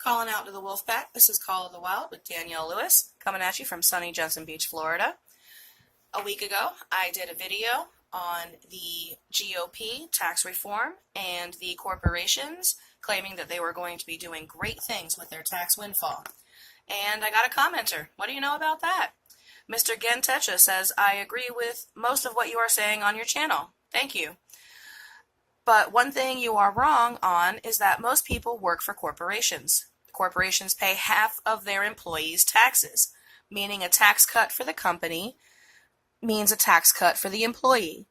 Calling out to the wolf pack, this is Call of the Wild with Danielle Lewis, coming at you from sunny Jensen Beach, Florida. A week ago, I did a video on the GOP tax reform and the corporations claiming that they were going to be doing great things with their tax windfall. And I got a commenter. What do you know about that? Mr. Gentecha says, I agree with most of what you are saying on your channel. Thank you. But one thing you are wrong on is that most people work for corporations. Corporations pay half of their employees' taxes, meaning a tax cut for the company means a tax cut for the employee.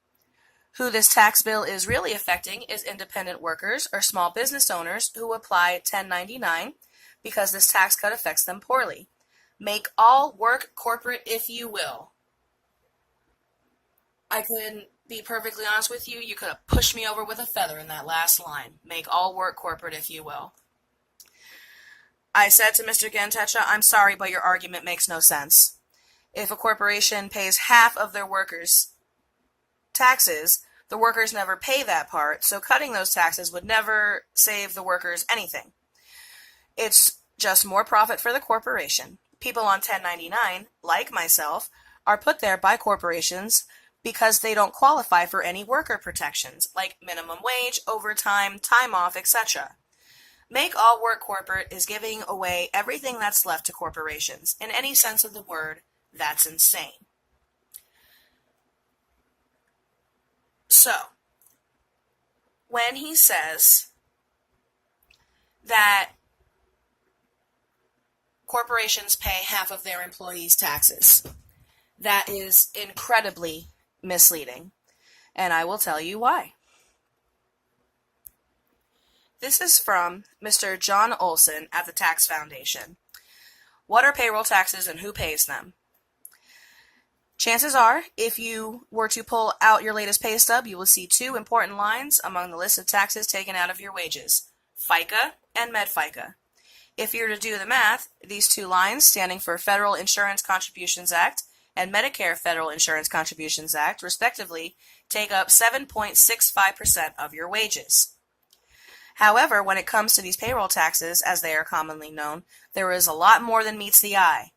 Who this tax bill is really affecting is independent workers or small business owners who apply 1099 because this tax cut affects them poorly. Make all work corporate if you will. I couldn't be perfectly honest with you. You could have pushed me over with a feather in that last line. Make all work corporate if you will. I said to Mr. Gentecha, I'm sorry, but your argument makes no sense. If a corporation pays half of their workers' taxes, the workers never pay that part, so cutting those taxes would never save the workers anything. It's just more profit for the corporation. People on 1099, like myself, are put there by corporations because they don't qualify for any worker protections, like minimum wage, overtime, time off, etc. Make all work corporate is giving away everything that's left to corporations. In any sense of the word, that's insane. So, when he says that corporations pay half of their employees' taxes, that is incredibly misleading, and I will tell you why. This is from Mr. John Olson at the Tax Foundation. What are payroll taxes and who pays them? Chances are, if you were to pull out your latest pay stub, you will see two important lines among the list of taxes taken out of your wages, FICA and MedFICA. If you were to do the math, these two lines, standing for Federal Insurance Contributions Act and Medicare Federal Insurance Contributions Act, respectively, take up 7.65% of your wages. However, when it comes to these payroll taxes, as they are commonly known, there is a lot more than meets the eye.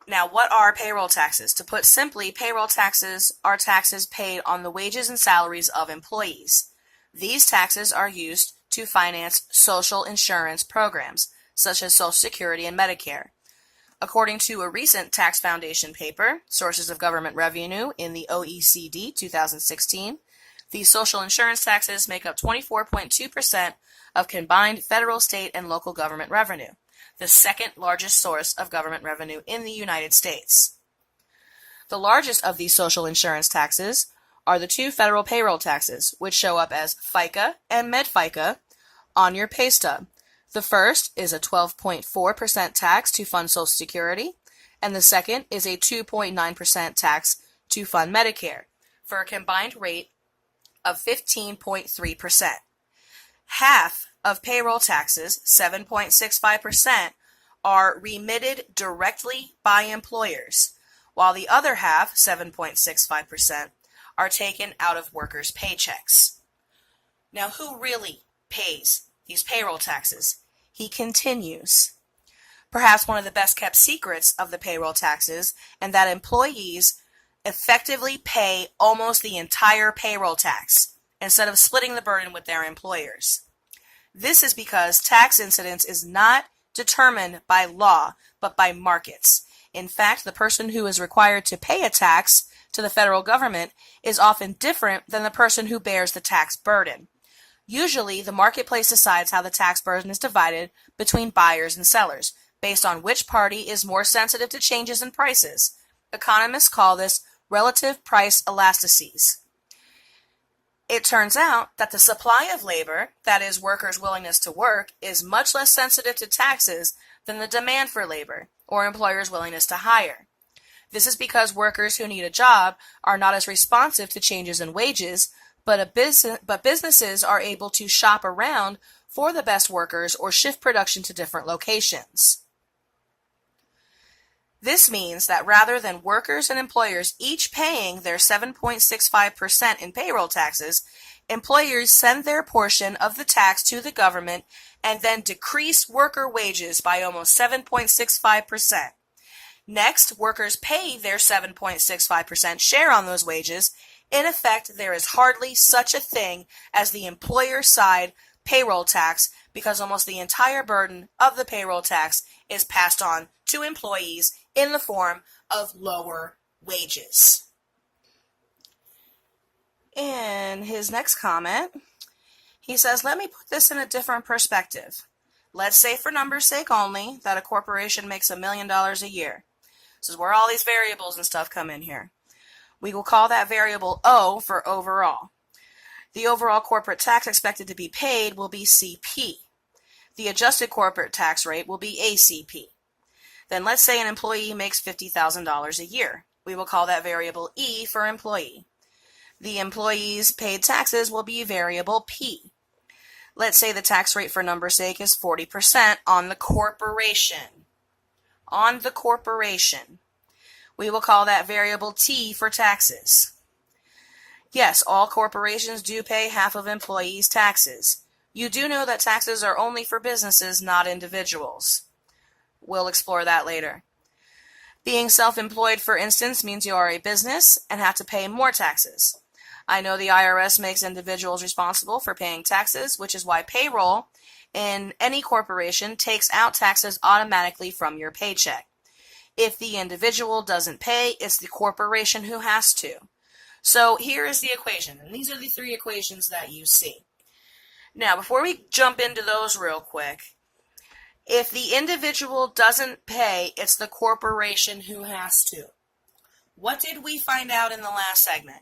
Now, what are payroll taxes? To put simply, payroll taxes are taxes paid on the wages and salaries of employees. These taxes are used to finance social insurance programs, such as Social Security and Medicare. According to a recent Tax Foundation paper, Sources of Government Revenue in the OECD 2016, these social insurance taxes make up 24.2% of combined federal, state, and local government revenue, the second largest source of government revenue in the United States. The largest of these social insurance taxes are the two federal payroll taxes, which show up as FICA and MedFICA on your pay stub. The first is a 12.4% tax to fund Social Security, and the second is a 2.9% tax to fund Medicare, for a combined rate of 15.3%. Half of payroll taxes, 7.65%, are remitted directly by employers, while the other half, 7.65%, are taken out of workers' paychecks. Now, who really pays these payroll taxes? He continues. Perhaps one of the best kept secrets of the payroll taxes, and that employees effectively pay almost the entire payroll tax instead of splitting the burden with their employers. This is because tax incidence is not determined by law, but by markets. In fact, the person who is required to pay a tax to the federal government is often different than the person who bears the tax burden. Usually, the marketplace decides how the tax burden is divided between buyers and sellers, based on which party is more sensitive to changes in prices. Economists call this relative price elasticities. It turns out that the supply of labor, that is, workers' willingness to work, is much less sensitive to taxes than the demand for labor, or employers' willingness to hire. This is because workers who need a job are not as responsive to changes in wages, but businesses are able to shop around for the best workers or shift production to different locations. This means that rather than workers and employers each paying their 7.65% in payroll taxes, Employers send their portion of the tax to the government and then decrease worker wages by almost 7.65%. Next, workers pay their 7.65% share on those wages. In effect, there is hardly such a thing as the employer side payroll tax because almost the entire burden of the payroll tax is passed on to employees in the form of lower wages. In his next comment, he says, let me put this in a different perspective. Let's say for numbers' sake only that a corporation makes $1 million a year. This is where all these variables and stuff come in here. We will call that variable O for overall. The overall corporate tax expected to be paid will be CP. The adjusted corporate tax rate will be ACP. Then let's say an employee makes $50,000 a year. We will call that variable E for employee. The employee's paid taxes will be variable P. Let's say the tax rate for numbers' sake is 40% on the corporation. On the corporation. We will call that variable T for taxes. Yes, all corporations do pay half of employees' taxes. You do know that taxes are only for businesses, not individuals. We'll explore that later. Being self-employed, for instance, means you are a business and have to pay more taxes. I know the IRS makes individuals responsible for paying taxes, which is why payroll in any corporation takes out taxes automatically from your paycheck. If the individual doesn't pay, it's the corporation who has to. So here is the equation, and these are the three equations that you see. Now, before we jump into those real quick, if the individual doesn't pay, it's the corporation who has to. What did we find out in the last segment?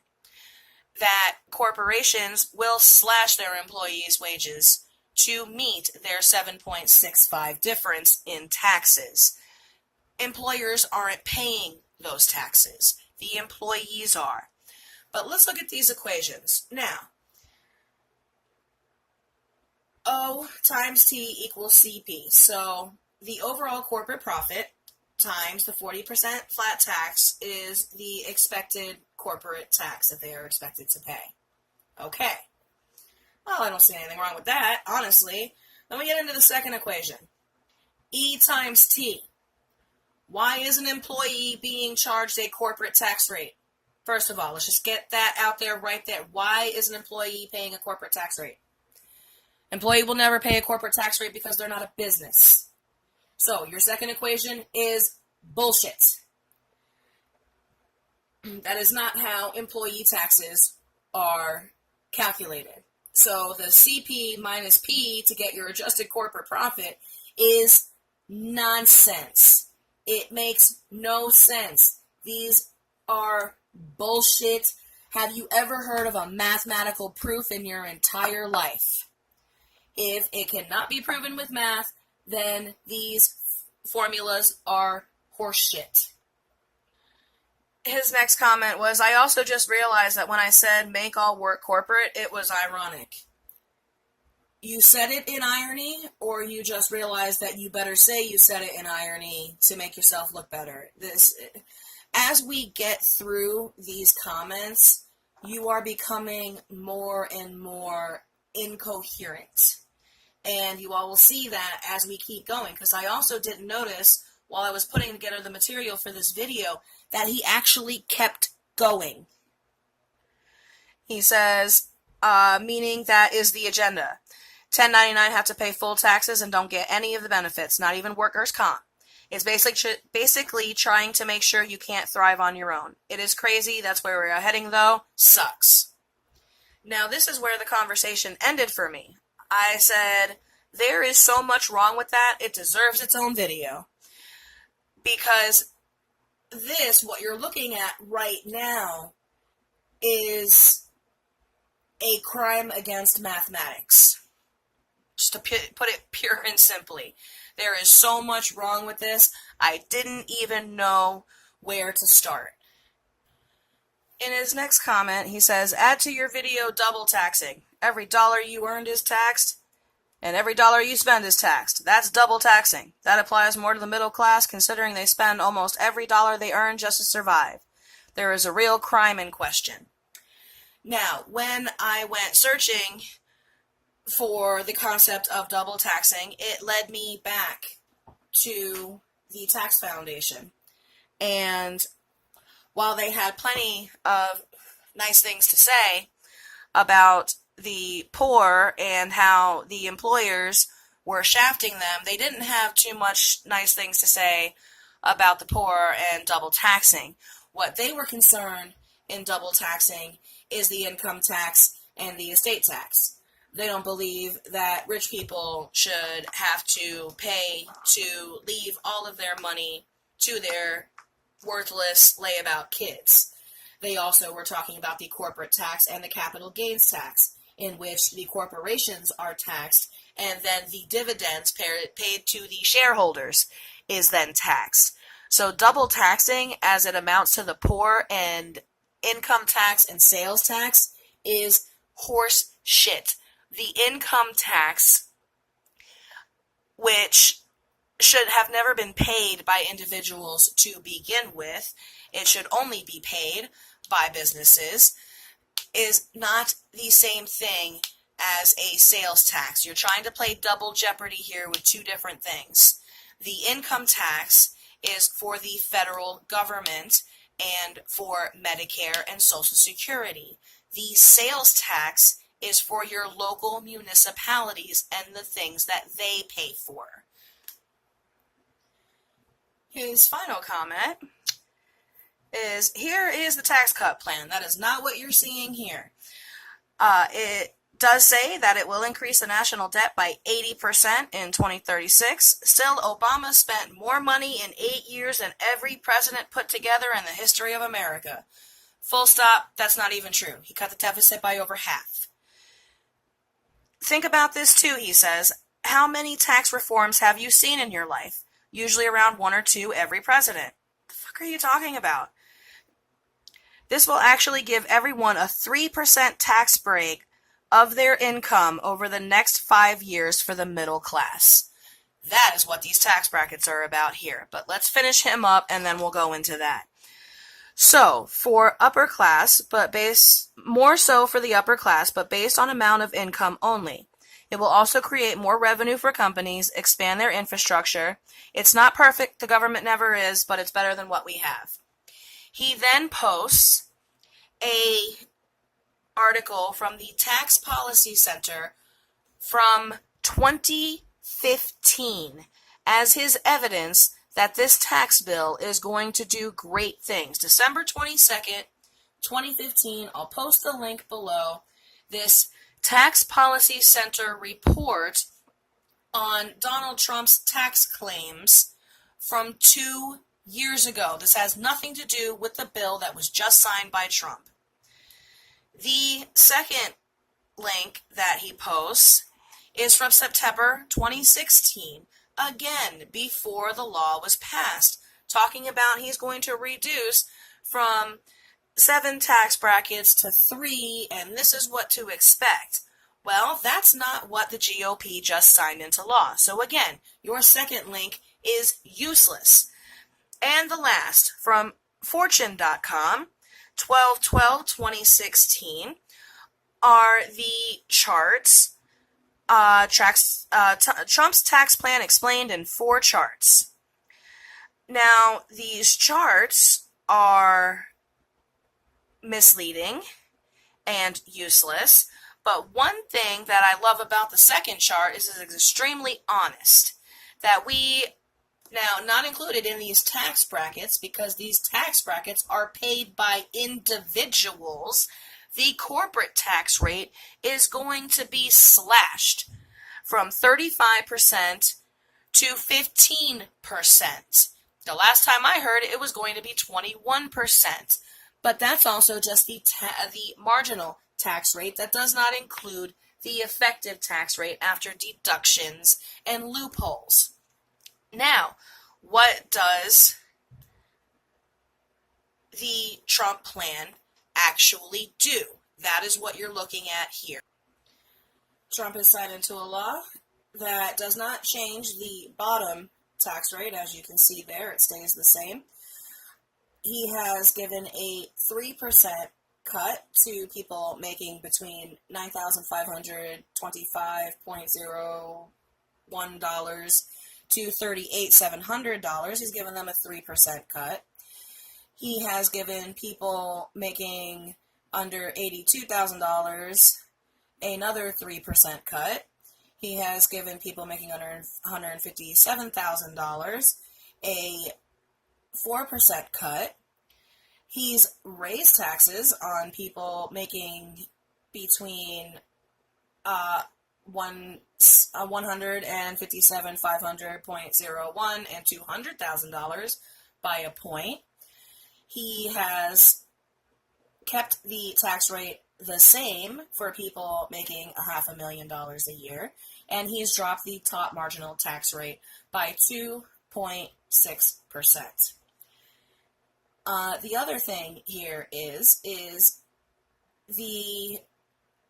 That corporations will slash their employees' wages to meet their 7.65 difference in taxes. Employers aren't paying those taxes. The employees are. But let's look at these equations. Now, O times T equals CP. So the overall corporate profit times the 40% flat tax is the expected corporate tax that they are expected to pay. Okay. Well, I don't see anything wrong with that, honestly. Then we get into the second equation. E times T. Why is an employee being charged a corporate tax rate? First of all, let's just get that out there right there. Why is an employee paying a corporate tax rate? Employee will never pay a corporate tax rate because they're not a business. So your second equation is bullshit. That is not how employee taxes are calculated. So the CP minus P to get your adjusted corporate profit is nonsense. It makes no sense. These are bullshit. Have you ever heard of a mathematical proof in your entire life? If it cannot be proven with math, then these formulas are horseshit. His next comment was, I also just realized that when I said make all work corporate, it was ironic. You said it in irony, or you just realized that you better say you said it in irony to make yourself look better? As we get through these comments, you are becoming more and more incoherent. And you all will see that as we keep going, because I also didn't notice while I was putting together the material for this video that he actually kept going. He says, meaning that is the agenda. 1099 have to pay full taxes and don't get any of the benefits, not even workers' comp. It's basically trying to make sure you can't thrive on your own. It is crazy. That's where we're heading, though. Sucks. Now, this is where the conversation ended for me. I said, there is so much wrong with that, it deserves its own video. Because this, what you're looking at right now, is a crime against mathematics. Just to put it pure and simply. There is so much wrong with this, I didn't even know where to start. In his next comment, he says, add to your video double taxing. Every dollar you earned is taxed, and every dollar you spend is taxed. That's double taxing. That applies more to the middle class, considering they spend almost every dollar they earn just to survive. There is a real crime in question. Now, when I went searching for the concept of double taxing, it led me back to the Tax Foundation. And while they had plenty of nice things to say about the poor and how the employers were shafting them, they didn't have too much nice things to say about the poor and double taxing. What they were concerned in double taxing is the income tax and the estate tax. They don't believe that rich people should have to pay to leave all of their money to their worthless layabout kids. They also were talking about the corporate tax and the capital gains tax, in which the corporations are taxed and then the dividends paid to the shareholders is then taxed. So double taxing, as it amounts to the poor, and income tax and sales tax is horse shit. The income tax, which should have never been paid by individuals to begin with, it should only be paid by businesses, is not the same thing as a sales tax. You're trying to play double jeopardy here with two different things. The income tax is for the federal government and for Medicare and Social Security. The sales tax is for your local municipalities and the things that they pay for. His final comment is, here is the tax cut plan. That is not what you're seeing here. It does say that it will increase the national debt by 80% in 2036. Still, Obama spent more money in 8 years than every president put together in the history of America. Full stop, that's not even true. He cut the deficit by over half. Think about this too, he says. How many tax reforms have you seen in your life? Usually around 1 or 2 every president. The fuck are you talking about? This will actually give everyone a 3% tax break of their income over the next 5 years for the middle class. That is what these tax brackets are about here. But let's finish him up and then we'll go into that. So, for upper class, more so for the upper class, but based on amount of income only. It will also create more revenue for companies, expand their infrastructure. It's not perfect, the government never is, but it's better than what we have. He then posts a article from the Tax Policy Center from 2015 as his evidence that this tax bill is going to do great things. December 22nd, 2015, I'll post the link below. This Tax Policy Center report on Donald Trump's tax claims from 2 years ago. This has nothing to do with the bill that was just signed by Trump. The second link that he posts is from September 2016, again, before the law was passed, talking about he's going to reduce from 7 tax brackets to 3, and this is what to expect. Well, that's not what the GOP just signed into law. So again, your second link is useless. And the last, from Fortune.com, 12/12/2016, are the charts. Trump's tax plan explained in 4 charts. Now, these charts are misleading and useless, but one thing that I love about the second chart is it's extremely honest. That we, now not included in these tax brackets, because these tax brackets are paid by individuals, the corporate tax rate is going to be slashed from 35% to 15%. The last time I heard it was going to be 21%. But that's also just the marginal tax rate. That does not include the effective tax rate after deductions and loopholes. Now, what does the Trump plan actually do? That is what you're looking at here. Trump has signed into a law that does not change the bottom tax rate. As you can see there, it stays the same. He has given a 3% cut to people making between $9,525.01 to $38,700. He's given them a 3% cut. He has given people making under $82,000 another 3% cut. He has given people making under $157,000 a 4% cut. He's raised taxes on people making between $157,500.01 and $200,000 by a point. He has kept the tax rate the same for people making $500,000 a year, and he's dropped the top marginal tax rate by 2.6%. The other thing here is the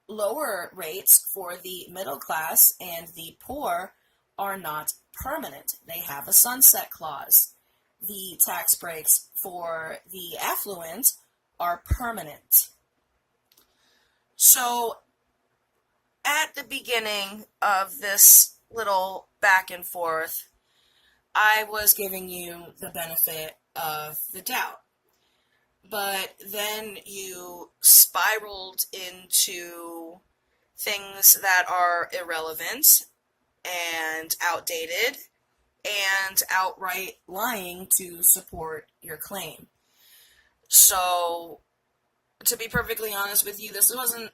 lower rates for the middle class and the poor are not permanent. They have a sunset clause. The tax breaks for the affluent are permanent. So, at the beginning of this little back and forth, I was giving you the benefit of the doubt. But then you spiraled into things that are irrelevant and outdated and outright lying to support your claim. So, to be perfectly honest with you, this wasn't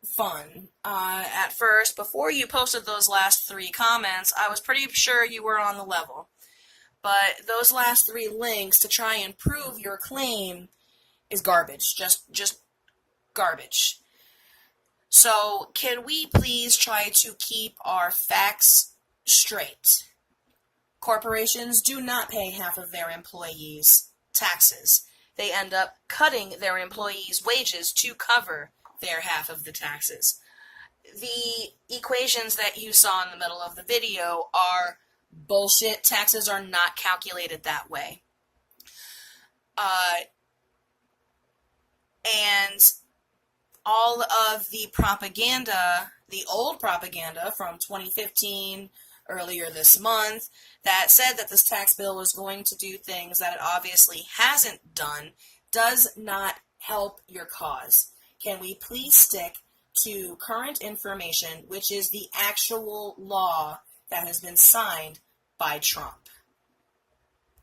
fun. At first, before you posted those last 3 comments, I was pretty sure you were on the level. But those last 3 links to try and prove your claim is garbage. Just garbage. So, can we please try to keep our facts straight? Corporations do not pay half of their employees' taxes. They end up cutting their employees' wages to cover their half of the taxes. The equations that you saw in the middle of the video are bullshit. Taxes are not calculated that way. And all of the propaganda, the old propaganda from 2015, earlier this month, that said that this tax bill was going to do things that it obviously hasn't done, does not help your cause. Can we please stick to current information, which is the actual law that has been signed by Trump?